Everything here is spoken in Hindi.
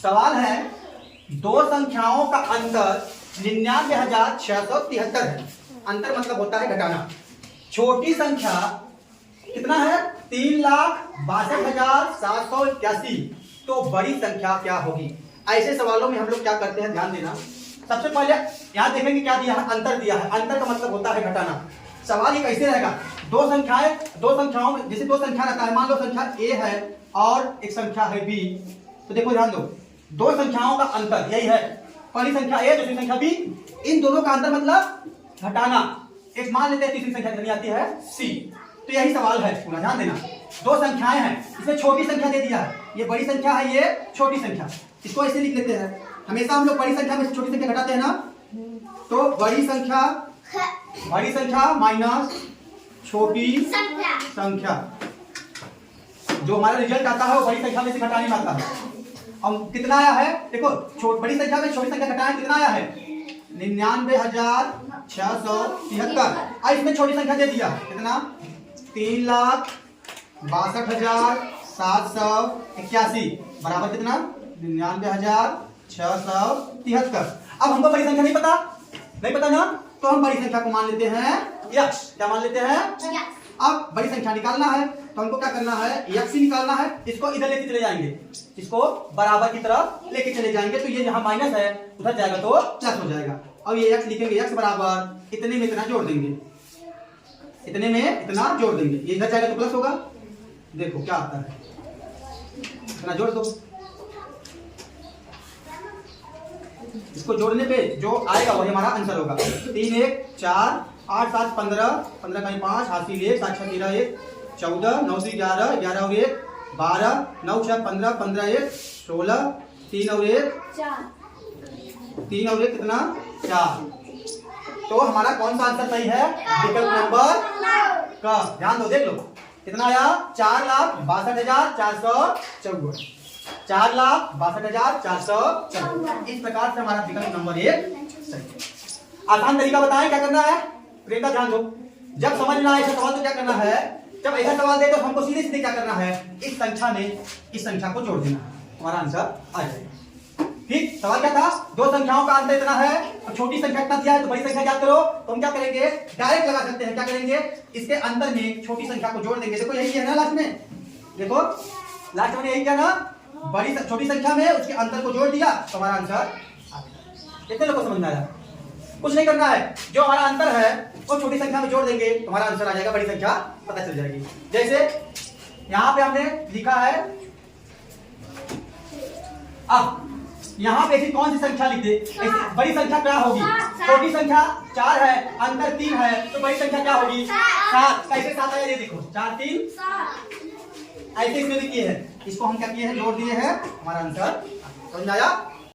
सवाल है दो संख्याओं का अंतर 99,673 है। अंतर मतलब होता है घटाना। छोटी संख्या कितना है 3,62,781। तो बड़ी संख्या क्या होगी। ऐसे सवालों में हम लोग क्या करते हैं, ध्यान देना। सबसे पहले यहाँ देखेंगे क्या दिया है, अंतर दिया है। अंतर का मतलब होता है घटाना। सवाल ये कैसे रहेगा, दो संख्याओं में जैसे दो संख्या रहता है, मान लो संख्या ए है और एक संख्या है बी। तो देखो ध्यान दो, दो संख्याओं का अंतर यही है, पहली संख्या ए दूसरी संख्या बी। इन दोनों का अंतर मतलब घटाना। एक मान लेते हैं तीसरी संख्या कितनी आती है सी। तो यही सवाल है पूरा, ध्यान देना। दो संख्याएं हैं, इसमें छोटी संख्या दे दिया है, ये बड़ी संख्या है, ये छोटी संख्या। इसको ऐसे लिख लेते हैं। हमेशा हम लोग बड़ी संख्या में से छोटी संख्या घटाते हैं ना, तो बड़ी संख्या माइनस छोटी संख्या। जो हमारा रिजल्ट आता है वो बड़ी संख्या में से घटाने में आता है। अब कितना आया है देखो, बड़ी संख्या में छोटी संख्या घटाएं, कितना आया है 99,673। और इसमें छोटी संख्या दे दिया कितना 3,62,781 बराबर कितना 99,673। अब हमको बड़ी संख्या नहीं पता ना, तो हम बड़ी संख्या को मान लेते हैं यक्स। क्या मान लेते हैं, अब बड़ी संख्या निकालना है तो हमको क्या करना है, यक्स ही निकालना है। इसको इधर लेके चले जाएंगे, इसको बराबर की तरफ लेके चले जाएंगे। तो ये जहां माइनस है उधर जाएगा तो प्लस हो जाएगा। अब ये यक्स लिखेंगे, यक्स बराबर इतने में इतना जोड़ देंगे, इतने में इतना जोड़ देंगे, ये इधर जाएगा तो प्लस होगा। देखो क्या आता है, इतना जोड़ दो। इसको जोड़ने पे जो आएगा वही हमारा आंसर होगा। 3 1 4 8 7 15 15 का 5 हासिल 1 7 6 13 1 14 9 3 11 11 और 1 12 9 6 15 15 1 16 3 और 1 कितना 4। तो हमारा कौन सा आंसर सही है, विकल्प नंबर का। ध्यान दो, देख लो कितना आया 4,62,454। 4,62,454। इस प्रकार से हमारा विकल्प नंबर 1 सही। आसान तरीका बताएं क्या करना है, प्रेम का ध्यान दो। जब समझ ना आए सवाल तो क्या करना है, जब ऐसा सवाल दे तो हमको सीधे सीधे क्या करना है, इस संख्या में इस संख्या को जोड़ देना, हमारा आंसर आ जाएगा। ठीक, सवाल क्या था, दो संख्याओं का अंतर इतना है और छोटी संख्या इतना दिया है, तो बड़ी संख्या याद करो। तो हम क्या करेंगे, डायरेक्ट लगा सकते हैं। क्या करेंगे, इसके अंदर में छोटी संख्या को जोड़ देंगे। देखो यही है ना लास्ट में, देखो लास्ट में यही क्या ना, बड़ी छोटी संख्या में उसके अंतर को जोड़ दिया तो हमारा आंसर आ गया। कितने लोगों को समझ में आया, कुछ नहीं करना है, जो हमारा अंतर है वो छोटी संख्या में जोड़ देंगे तो हमारा आंसर आ जाएगा, बड़ी संख्या पता चल जाएगी। जैसे यहां पे हमने लिखा है, अब यहां पे ऐसी कौन सी संख्या लिख दे, बड़ी संख्या क्या होगी, छोटी संख्या 4 है, अंतर 3 है, तो बड़ी संख्या क्या होगी 7। कैसे 7 आया, ये देखो 4 3 ऐसे इसमें भी किए हैं, इसको हम क्या किए हैं, जोड़ दिए हैं, हमारा आंसर समझ आया।